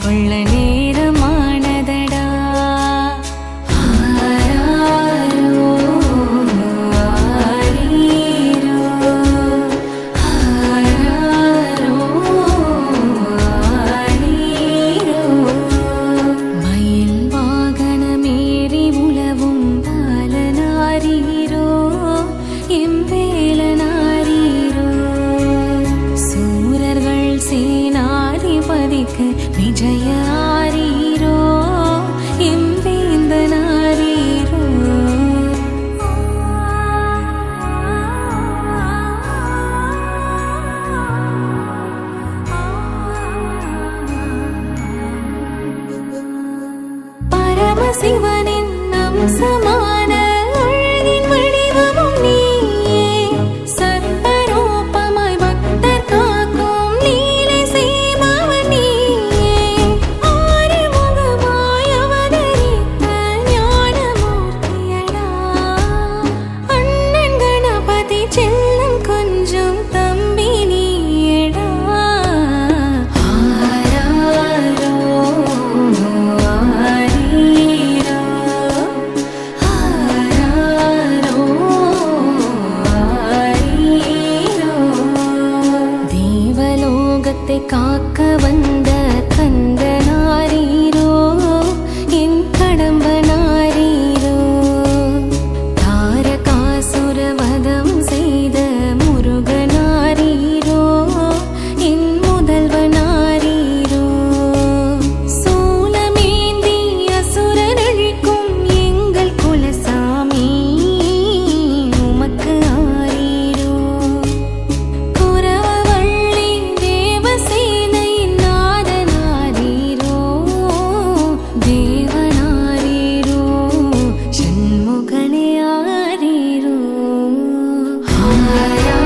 கொள்ள நேரமானதடா. ஆராரோ ஆரீரோ ஆராரோ ஆரீரோ. மயில் வாகனமேறி உலவும் பாலனாரீரோ எம்பேலனாரீரோ. சூரர்கள் சேனாதிபதிக்கு விஜய ஆரீரோ எம்பேந்தனாரீரோ. பரமசிவனின் அம்சமான அழகின் வடிவமும் நீயே. சர்வரூபமாய் பக்தர் காக்கும் லீலை செய்பவன் நீயே. ஆறுமுகமாய் அவதரித்த ஞானமூர்த்தியடா. அண்ணன் கணபதி செல்லம் கொஞ்சம் தம்பி நீயடா. ஆராரோ ஆரீரோ ஆராரோ ஆரீரோ. தேவலோகத்தை காக்க வந்த கந்தனாரீரோ என் கடம்பனாரீரோ. தாரகாசுர வதம் செய்த முருகனாரீரோ என் முதல்வனாரீரோ. சூலமேந்தி அசுரனழிக்கும் எங்கள் குலசாமி உமக்கு ஆரீரோ. குரவள்ளி தேவசேனையின் நாதனாரீரோ தேவனாரீரோ சண்முகனே ஆரீரோ. ஆராரோ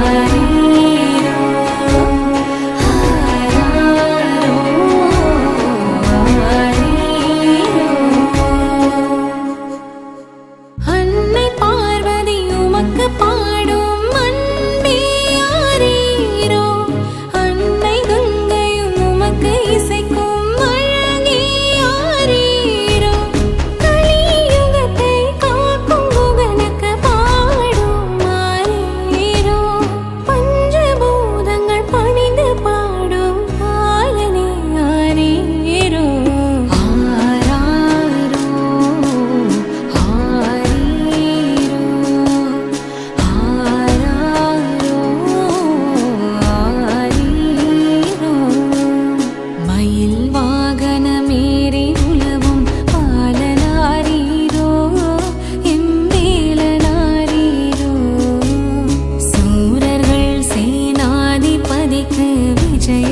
ஆரீரோ ஆராரோ ஆரீரோ. அன்னை பார்வதி உமக்கு பாடும் அன்பே ஆரீரோ. அன்னை கங்கையும் உமக்கு இசைக்கும் அழகே ஆரீரோ. கலியுகத்தை காக்கும் குகனுக்கு பாடும் ஆரீரோ. பஞ்சபூதங்கள் பணிந்து பாடும் பாலனே ஆரீரோ. ஆராரோ ஆரீரோ ஆராரோ ஆரீரோ. மயில் வாகனமேறி உலவும் பாலனாரீரோ எம்பேலனாரீரோ. சூரர்கள் சேனாதிபதிக்கு விஜய